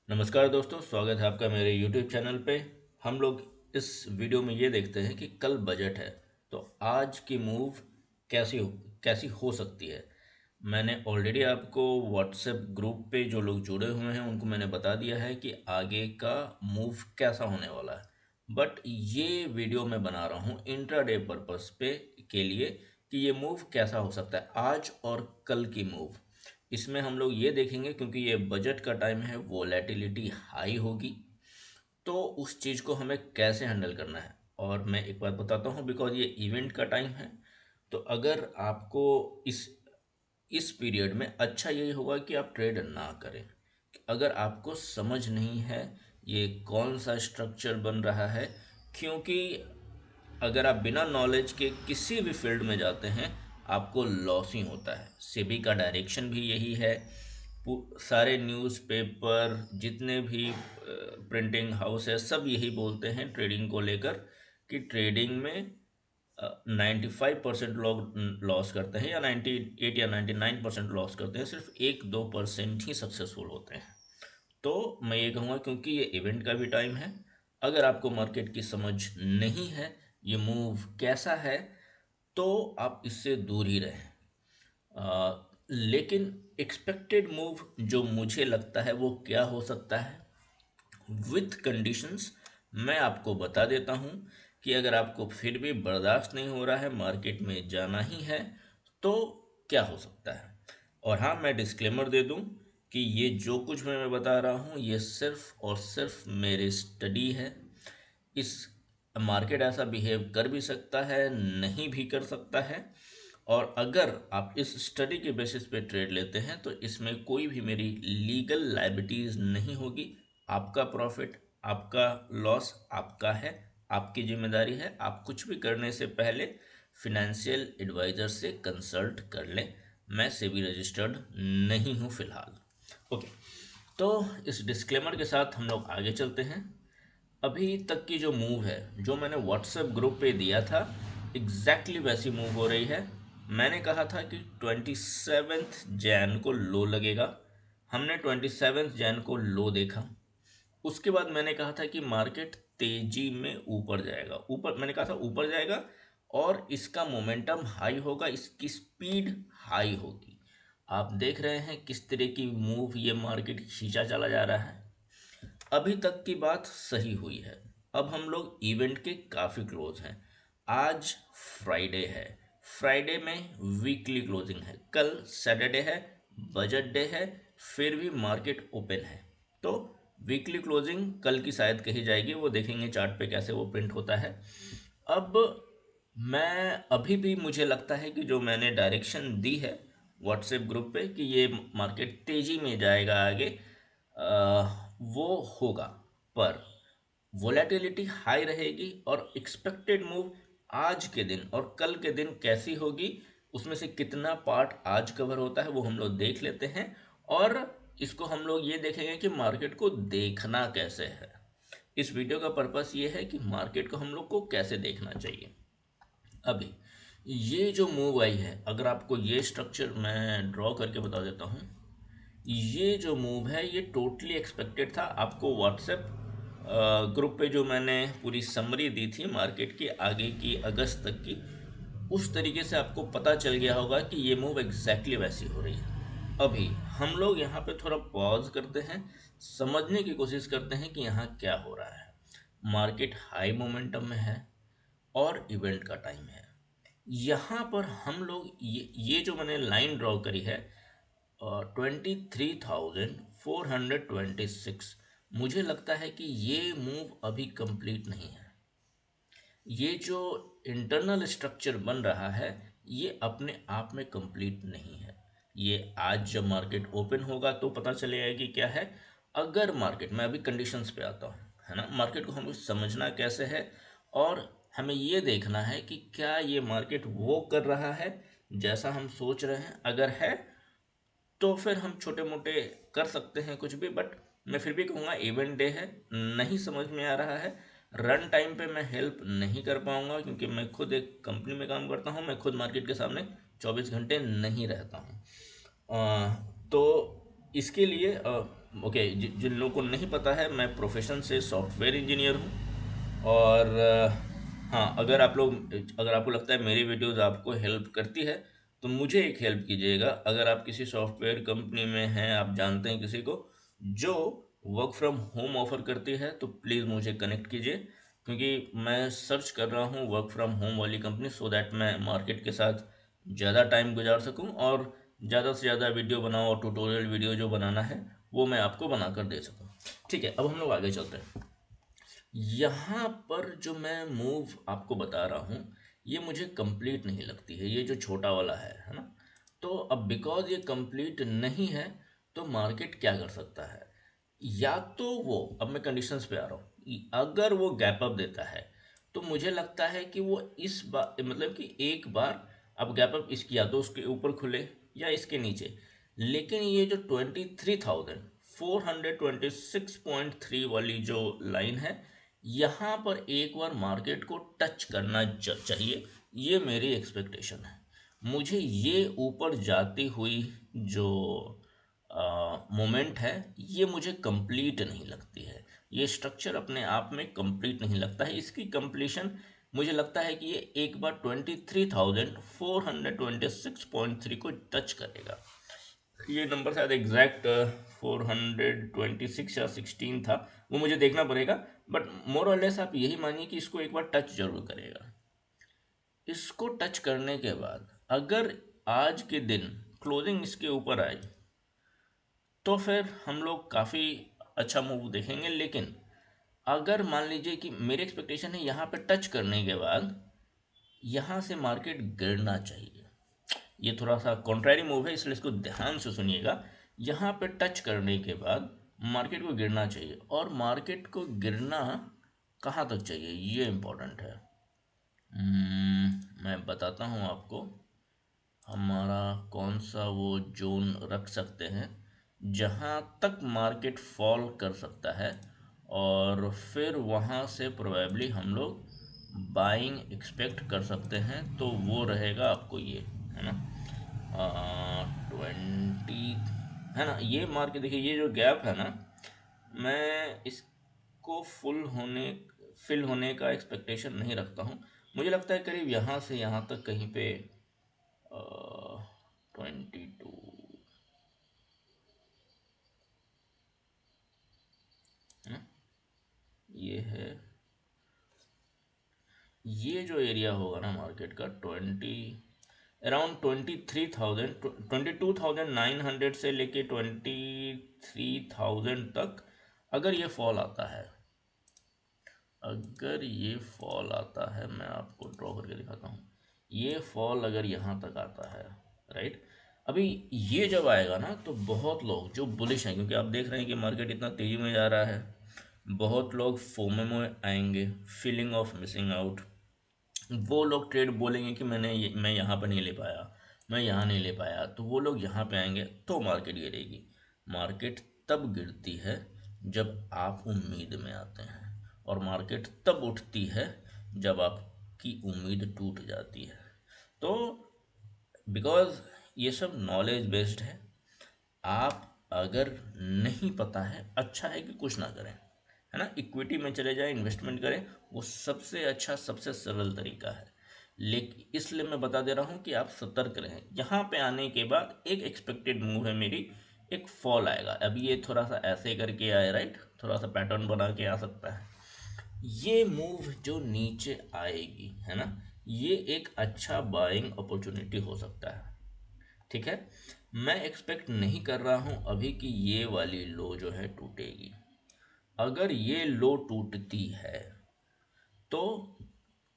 नमस्कार दोस्तों, स्वागत है आपका मेरे YouTube चैनल पे। हम लोग इस वीडियो में ये देखते हैं कि कल बजट है, तो आज की मूव कैसी हो सकती है। मैंने ऑलरेडी आपको व्हाट्सएप ग्रुप पे जो लोग जुड़े हुए हैं उनको मैंने बता दिया है कि आगे का मूव कैसा होने वाला है। बट ये वीडियो मैं बना रहा हूँ इंट्राडे पर्पस पे के लिए कि ये मूव कैसा हो सकता है, आज और कल की मूव। इसमें हम लोग ये देखेंगे क्योंकि ये बजट का टाइम है, वोलेटिलिटी हाई होगी, तो उस चीज़ को हमें कैसे हैंडल करना है। और मैं एक बात बताता हूँ, बिकॉज ये इवेंट का टाइम है, तो अगर आपको इस इस पीरियड में अच्छा यही होगा कि आप ट्रेड ना करें। अगर आपको समझ नहीं है ये कौन सा स्ट्रक्चर बन रहा है, क्योंकि अगर आप बिना नॉलेज के किसी भी फील्ड में जाते हैं आपको लॉस ही होता है। सेबी का डायरेक्शन भी यही है। सारे न्यूज़पेपर जितने भी प्रिंटिंग हाउस है सब यही बोलते हैं ट्रेडिंग को लेकर कि ट्रेडिंग में 95% लोग लॉस करते हैं, या 98 या 99% लॉस करते हैं, सिर्फ 1-2% ही सक्सेसफुल होते हैं। तो मैं ये कहूँगा क्योंकि ये इवेंट का भी टाइम है, अगर आपको मार्केट की समझ नहीं है ये मूव कैसा है, तो आप इससे दूर ही रहें। लेकिन एक्सपेक्टेड मूव जो मुझे लगता है वो क्या हो सकता है विथ कंडीशंस, मैं आपको बता देता हूँ कि अगर आपको फिर भी बर्दाश्त नहीं हो रहा है, मार्केट में जाना ही है, तो क्या हो सकता है। और हाँ, मैं डिस्क्लेमर दे दूँ कि ये जो कुछ मैं बता रहा हूँ ये सिर्फ और सिर्फ मेरी स्टडी है। इस मार्केट ऐसा बिहेव कर भी सकता है, नहीं भी कर सकता है। और अगर आप इस स्टडी के बेसिस पे ट्रेड लेते हैं तो इसमें कोई भी मेरी लीगल लाइबिलिटीज नहीं होगी। आपका प्रॉफिट, आपका लॉस आपका है, आपकी जिम्मेदारी है। आप कुछ भी करने से पहले फिनेंशियल एडवाइजर से कंसल्ट कर लें। मैं सेबी रजिस्टर्ड नहीं हूँ फिलहाल। ओके, तो इस डिस्क्लेमर के साथ हम लोग आगे चलते हैं। अभी तक की जो मूव है जो मैंने व्हाट्सएप ग्रुप पे दिया था, एग्जैक्टली वैसी मूव हो रही है। मैंने कहा था कि 27 जैन को लो लगेगा, हमने 27 जैन को लो देखा। उसके बाद मैंने कहा था कि मार्केट तेजी में ऊपर जाएगा, ऊपर मैंने कहा था ऊपर जाएगा, और इसका मोमेंटम हाई होगा, इसकी स्पीड हाई होगी। आप देख रहे हैं किस तरह की मूव ये मार्केट खींचा चला जा रहा है। अभी तक की बात सही हुई है। अब हम लोग इवेंट के काफ़ी क्लोज हैं। आज फ्राइडे है, फ्राइडे में वीकली क्लोजिंग है, कल सैटरडे है, बजट डे है, फिर भी मार्केट ओपन है। तो वीकली क्लोजिंग कल की शायद कही जाएगी, वो देखेंगे चार्ट पे कैसे वो प्रिंट होता है। अब मैं अभी भी मुझे लगता है कि जो मैंने डायरेक्शन दी है व्हाट्सएप ग्रुप पे कि ये मार्केट तेज़ी में जाएगा आगे, वो होगा। पर वोलेटिलिटी हाई रहेगी, और एक्सपेक्टेड मूव आज के दिन और कल के दिन कैसी होगी, उसमें से कितना पार्ट आज कवर होता है वो हम लोग देख लेते हैं। और इसको हम लोग ये देखेंगे कि मार्केट को देखना कैसे है। इस वीडियो का पर्पस ये है कि मार्केट को हम लोग को कैसे देखना चाहिए। अभी ये जो मूव आई है, अगर आपको ये स्ट्रक्चर मैं ड्रॉ करके बता देता हूँ, ये जो मूव है ये टोटली एक्सपेक्टेड था। आपको व्हाट्सएप ग्रुप पे जो मैंने पूरी समरी दी थी मार्केट की आगे की अगस्त तक की, उस तरीके से आपको पता चल गया होगा कि ये मूव एग्जैक्टली वैसी हो रही है। अभी हम लोग यहाँ पे थोड़ा पॉज करते हैं, समझने की कोशिश करते हैं कि यहाँ क्या हो रहा है। मार्केट हाई मोमेंटम में है और इवेंट का टाइम है। यहाँ पर हम लोग ये जो मैंने लाइन ड्रॉ करी है 23,426, मुझे लगता है कि ये मूव अभी कंप्लीट नहीं है। ये जो इंटरनल स्ट्रक्चर बन रहा है ये अपने आप में कंप्लीट नहीं है। ये आज जब मार्केट ओपन होगा तो पता चलेगा कि क्या है। अगर मार्केट, मैं अभी कंडीशंस पे आता हूँ, है ना, मार्केट को हमें समझना कैसे है, और हमें ये देखना है कि क्या ये मार्केट वो कर रहा है जैसा हम सोच रहे हैं। अगर है तो फिर हम छोटे मोटे कर सकते हैं कुछ भी, बट मैं फिर भी कहूँगा इवेंट डे है, नहीं समझ में आ रहा है। रन टाइम पे मैं हेल्प नहीं कर पाऊँगा क्योंकि मैं खुद एक कंपनी में काम करता हूँ, मैं खुद मार्केट के सामने 24 घंटे नहीं रहता हूँ। तो इसके लिए ओके, जिन लोगों को नहीं पता है, मैं प्रोफेशन से सॉफ्टवेयर इंजीनियर हूँ। और हाँ, अगर आपको लगता है मेरी वीडियोस आपको हेल्प करती है, तो मुझे एक हेल्प कीजिएगा। अगर आप किसी सॉफ्टवेयर कंपनी में हैं, आप जानते हैं किसी को जो वर्क फ्रॉम होम ऑफर करती है, तो प्लीज़ मुझे कनेक्ट कीजिए, क्योंकि मैं सर्च कर रहा हूँ वर्क फ्रॉम होम वाली कंपनी, सो दैट मैं मार्केट के साथ ज़्यादा टाइम गुजार सकूँ और ज़्यादा से ज़्यादा वीडियो बनाऊँ, और ट्यूटोरियल वीडियो जो बनाना है वो मैं आपको बना कर दे सकूँ। ठीक है, अब हम लोग आगे चलते हैं। यहाँ पर जो मैं मूव आपको बता रहा हूँ, ये मुझे कंप्लीट नहीं लगती है, ये जो छोटा वाला है ना। तो अब बिकॉज ये कंप्लीट नहीं है, तो मार्केट क्या कर सकता है? या तो वो, अब मैं कंडीशंस पे आ रहा हूँ, अगर वो गैप अप देता है, तो मुझे लगता है कि वो इस बार, मतलब कि एक बार अब गैप अप इसकी, या तो उसके ऊपर खुले या इसके नीचे। लेकिन ये जो 23,426.3 वाली जो लाइन है, यहाँ पर एक बार मार्केट को टच करना चाहिए, ये मेरी एक्सपेक्टेशन है। मुझे ये ऊपर जाती हुई जो मोमेंट है, ये मुझे कंप्लीट नहीं लगती है। ये स्ट्रक्चर अपने आप में कंप्लीट नहीं लगता है। इसकी कंप्लीशन मुझे लगता है कि ये एक बार 23,426.3 को टच करेगा। ये नंबर शायद एग्जैक्ट 426 या 16 था, वो मुझे देखना पड़ेगा, बट मोर और लेस आप यही मानिए कि इसको एक बार टच जरूर करेगा। इसको टच करने के बाद अगर आज के दिन क्लोजिंग इसके ऊपर आई, तो फिर हम लोग काफ़ी अच्छा मूव देखेंगे। लेकिन अगर मान लीजिए कि मेरी एक्सपेक्टेशन है यहाँ पे टच करने के बाद यहाँ से मार्केट गिरना चाहिए। ये थोड़ा सा कॉन्ट्रैरी मूव है, इसलिए इसको ध्यान से सुनिएगा। यहाँ पे टच करने के बाद मार्केट को गिरना चाहिए, और मार्केट को गिरना कहाँ तक चाहिए, ये इम्पोर्टेंट है। मैं बताता हूँ आपको, हमारा कौन सा वो जोन रख सकते हैं जहाँ तक मार्केट फॉल कर सकता है, और फिर वहाँ से प्रोबेबली हम लोग बाइंग एक्सपेक्ट कर सकते हैं। तो वो रहेगा आपको ये, है ना, 20, है ना, ये मार्केट देखिए, ये जो गैप है ना, मैं इसको फिल होने का एक्सपेक्टेशन नहीं रखता हूँ। मुझे लगता है करीब यहाँ से यहाँ तक कहीं पे 22, है ना, ये है, ये जो एरिया होगा ना मार्केट का, 22,900 से लेके 23,000 तक, अगर ये फॉल आता है, अगर ये फॉल आता है, मैं आपको ड्रॉ करके दिखाता हूँ। ये फॉल अगर यहाँ तक आता है, राइट, अभी ये जब आएगा ना, तो बहुत लोग जो बुलिश हैं, क्योंकि आप देख रहे हैं कि मार्केट इतना तेज़ी में जा रहा है, बहुत लोग फोमो में आएंगे, फीलिंग ऑफ मिसिंग आउट। वो लोग ट्रेड बोलेंगे कि मैं यहाँ पर नहीं ले पाया, मैं यहाँ नहीं ले पाया, तो वो लोग यहाँ पे आएंगे, तो मार्केट गिरेगी। मार्केट तब गिरती है जब आप उम्मीद में आते हैं, और मार्केट तब उठती है जब आपकी उम्मीद टूट जाती है। तो बिकॉज ये सब नॉलेज बेस्ड है, आप अगर नहीं पता है, अच्छा है कि कुछ ना करें, है ना, इक्विटी में चले जाएं, इन्वेस्टमेंट करें, वो सबसे अच्छा, सबसे सरल तरीका है। लेकिन इसलिए मैं बता दे रहा हूँ कि आप सतर्क रहें। यहाँ पे आने के बाद एक एक्सपेक्टेड मूव है मेरी, एक फॉल आएगा। अभी ये थोड़ा सा ऐसे करके आए, राइट, थोड़ा सा पैटर्न बना के आ सकता है। ये मूव जो नीचे आएगी, है ना, ये एक अच्छा बाइंग अपॉर्चुनिटी हो सकता है। ठीक है, मैं एक्सपेक्ट नहीं कर रहा हूं अभी कि ये वाली लो जो है टूटेगी। अगर ये लो टूटती है, तो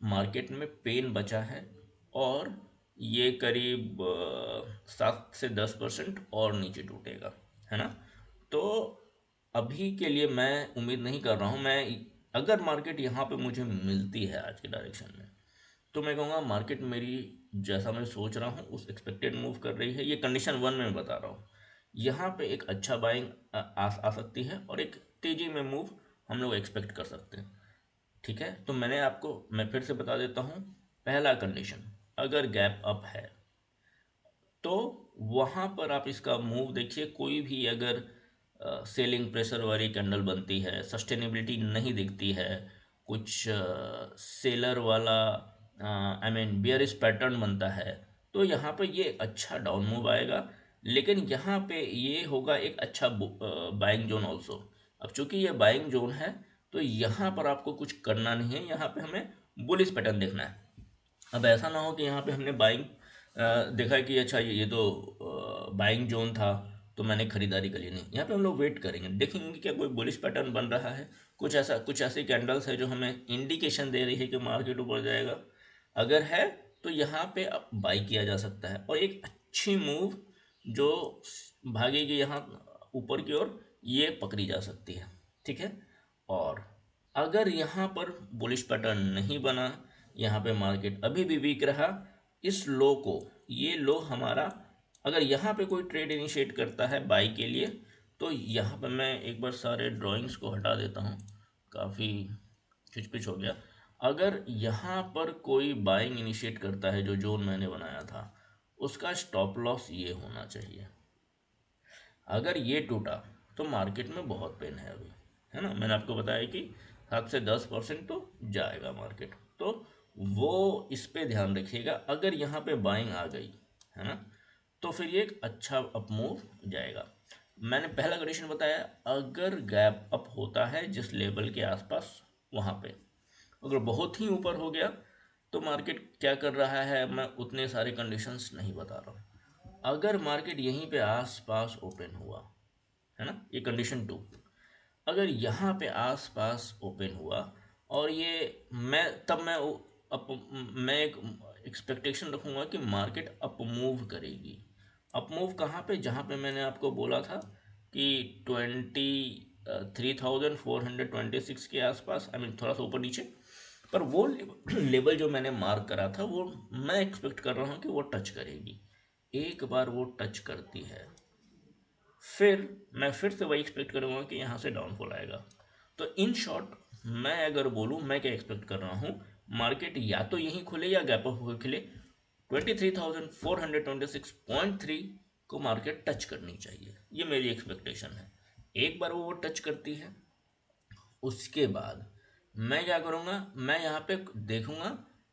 मार्केट में पेन बचा है, और ये करीब 7 से 10% और नीचे टूटेगा, है ना। तो अभी के लिए मैं उम्मीद नहीं कर रहा हूँ। मैं, अगर मार्केट यहाँ पे मुझे मिलती है आज के डायरेक्शन में, तो मैं कहूँगा मार्केट मेरी, जैसा मैं सोच रहा हूँ उस एक्सपेक्टेड मूव कर रही है। ये कंडीशन वन में मैं बता रहा हूँ, यहाँ पे एक अच्छा बाइंग आ सकती है, और एक तेजी में मूव हम लोग एक्सपेक्ट कर सकते हैं। ठीक है, तो मैं फिर से बता देता हूँ। पहला कंडीशन, अगर गैप अप है, तो वहाँ पर आप इसका मूव देखिए। कोई भी अगर सेलिंग प्रेशर वाली कैंडल बनती है, सस्टेनेबिलिटी नहीं दिखती है, कुछ सेलर वाला आई मीन बियरिश पैटर्न बनता है, तो यहाँ पे ये अच्छा डाउन मूव आएगा। लेकिन यहाँ पे ये होगा एक अच्छा बाइंग जोन ऑल्सो। अब चूंकि ये बाइंग जोन है तो यहाँ पर आपको कुछ करना नहीं है, यहाँ पे हमें बुलिश पैटर्न देखना है। अब ऐसा ना हो कि यहाँ पे हमने बाइंग देखा कि अच्छा ये तो बाइंग जोन था तो मैंने खरीदारी कर ली, नहीं। यहाँ पे हम लोग वेट करेंगे, देखेंगे कि क्या कोई बुलिश पैटर्न बन रहा है, कुछ ऐसी कैंडल्स है जो हमें इंडिकेशन दे रही है कि मार्केट ऊपर जाएगा। अगर है तो यहाँ पे अब बाई किया जा सकता है और एक अच्छी मूव जो भागेगी यहाँ ऊपर की ओर, ये पकड़ी जा सकती है। ठीक है। और अगर यहाँ पर बुलिश पैटर्न नहीं बना, यहाँ पे मार्केट अभी भी वीक रहा, इस लो को, ये लो हमारा, अगर यहाँ पे कोई ट्रेड इनिशिएट करता है बाई के लिए, तो यहाँ पे मैं एक बार सारे ड्राइंग्स को हटा देता हूँ, काफ़ी खिचपिच हो गया। अगर यहाँ पर कोई बाइंग इनिशिएट करता है, जो जोन मैंने बनाया था उसका स्टॉप लॉस ये होना चाहिए। अगर ये टूटा तो मार्केट में बहुत पेन है अभी, है ना। मैंने आपको बताया कि 7 से 10% तो जाएगा मार्केट, तो वो इस पे ध्यान रखिएगा। अगर यहाँ पे बाइंग आ गई, है ना, तो फिर ये एक अच्छा अप मूव जाएगा। मैंने पहला कंडीशन बताया, अगर गैप अप होता है जिस लेवल के आसपास, वहाँ पे अगर बहुत ही ऊपर हो गया तो मार्केट क्या कर रहा है, मैं उतने सारे कंडीशंस नहीं बता रहा हूँ। अगर मार्केट यहीं पे आस पास ओपन हुआ, है ना, ये कंडीशन 2, अगर यहाँ पे आस पास ओपन हुआ और ये, मैं तब मैं अप मैं एक एक्सपेक्टेशन रखूँगा कि मार्केट अप मूव करेगी। अप मूव कहाँ पे, जहाँ पे मैंने आपको बोला था कि 23,426 के आसपास, आई मीन थोड़ा सा ऊपर नीचे, पर वो लेवल जो मैंने मार्क करा था वो मैं एक्सपेक्ट कर रहा हूँ कि वो टच करेगी। एक बार वो टच करती है फिर मैं फिर से वही एक्सपेक्ट करूँगा कि यहाँ से डाउनफॉल आएगा। तो इन शॉर्ट, मैं अगर बोलूँ मैं क्या एक्सपेक्ट कर रहा हूँ, मार्केट या तो यहीं खुले या गैप अप होकर खुले। 23,426.3 को मार्केट टच करनी चाहिए, ये मेरी एक्सपेक्टेशन है। एक बार वो टच करती है, उसके बाद मैं क्या करूँगा, मैं यहाँ पे देखूँगा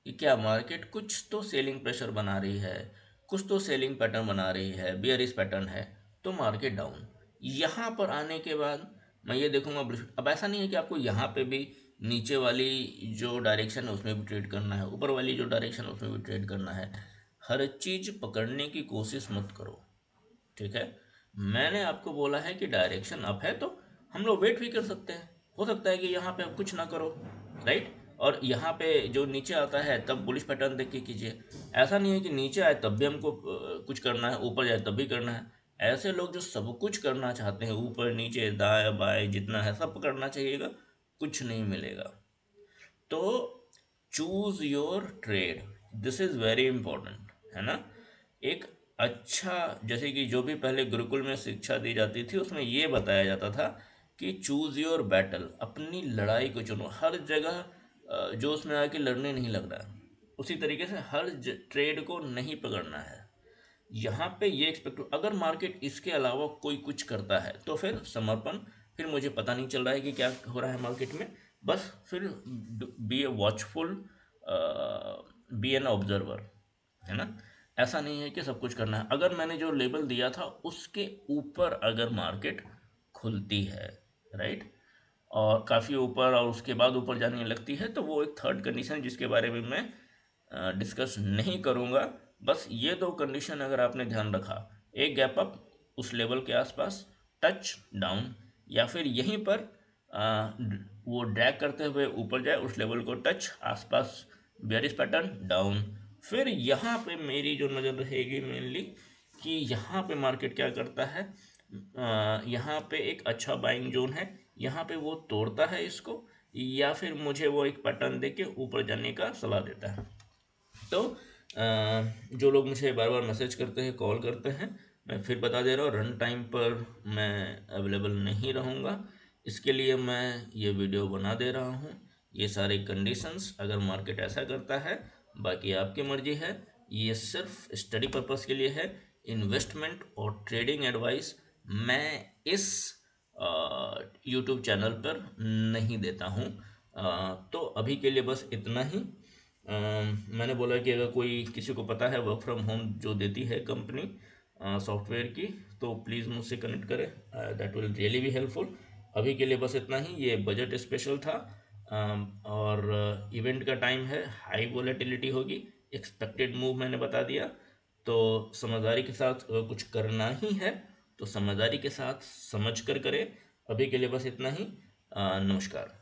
कि क्या मार्केट कुछ तो सेलिंग प्रेशर बना रही है, कुछ तो सेलिंग पैटर्न बना रही है, बियरिश पैटर्न है, तो मार्केट डाउन। यहाँ पर आने के बाद मैं ये देखूँगा। अब ऐसा नहीं है कि आपको यहाँ पे भी नीचे वाली जो डायरेक्शन है उसमें भी ट्रेड करना है, ऊपर वाली जो डायरेक्शन है उसमें भी ट्रेड करना है। हर चीज़ पकड़ने की कोशिश मत करो, ठीक है। मैंने आपको बोला है कि डायरेक्शन अप है तो हम लोग वेट भी कर सकते हैं, हो सकता है कि यहाँ पे आप कुछ ना करो, राइट। और यहाँ पे जो नीचे आता है तब बुलिश पैटर्न देख के कीजिए। ऐसा नहीं है कि नीचे आए तब भी हमको कुछ करना है, ऊपर जाए तब भी करना है। ऐसे लोग जो सब कुछ करना चाहते हैं, ऊपर नीचे दाएं बाएं जितना है सब करना चाहिएगा, कुछ नहीं मिलेगा। तो choose your trade, this is very important, है ना। एक अच्छा, जैसे कि जो भी पहले गुरुकुल में शिक्षा दी जाती थी उसमें ये बताया जाता था कि चूज योर बैटल, अपनी लड़ाई को चुनो। हर जगह जो उसमें आके लड़ने नहीं लगना है, उसी तरीके से हर ट्रेड को नहीं पकड़ना है। यहाँ पे ये एक्सपेक्ट, अगर मार्केट इसके अलावा कोई कुछ करता है तो फिर समर्पण, फिर मुझे पता नहीं चल रहा है कि क्या हो रहा है मार्केट में, बस फिर be a watchful, be an observer, है ना। ऐसा नहीं है कि सब कुछ करना है। अगर मैंने जो लेवल दिया था उसके ऊपर अगर मार्केट खुलती है, राइट, और काफ़ी ऊपर और उसके बाद ऊपर जाने लगती है, तो वो एक थर्ड कंडीशन जिसके बारे में मैं डिस्कस नहीं करूँगा। बस ये दो कंडीशन अगर आपने ध्यान रखा, एक गैप अप उस लेवल के आसपास, टच डाउन, या फिर यहीं पर वो ड्रैग करते हुए ऊपर जाए उस लेवल को टच आसपास, बेयरिश पैटर्न डाउन। फिर यहाँ पे मेरी जो नज़र रहेगी मेनली कि यहाँ पे मार्केट क्या करता है। यहाँ पे एक अच्छा बाइंग जोन है, यहाँ पे वो तोड़ता है इसको, या फिर मुझे वो एक पैटर्न दे के ऊपर जाने का सलाह देता है। तो जो लोग मुझे बार बार मैसेज करते हैं, कॉल करते हैं, मैं फिर बता दे रहा हूँ, रन टाइम पर मैं अवेलेबल नहीं रहूँगा। इसके लिए मैं ये वीडियो बना दे रहा हूँ। ये सारे कंडीशंस अगर मार्केट ऐसा करता है, बाकी आपकी मर्जी है, ये सिर्फ स्टडी पर्पस के लिए है। इन्वेस्टमेंट और ट्रेडिंग एडवाइस मैं इस यूट्यूब चैनल पर नहीं देता हूँ। तो अभी के लिए बस इतना ही। मैंने बोला कि अगर कोई किसी को पता है वर्क फ्रॉम होम जो देती है कंपनी सॉफ्टवेयर की, तो प्लीज़ मुझसे कनेक्ट करें, that will really be helpful. अभी के लिए बस इतना ही, ये बजट स्पेशल था। और इवेंट का टाइम है, हाई वोलेटिलिटी होगी, एक्सपेक्टेड मूव मैंने बता दिया। तो समझदारी के साथ कुछ करना ही है, तो समझदारी के साथ समझ कर करें। अभी के लिए बस इतना ही। नमस्कार।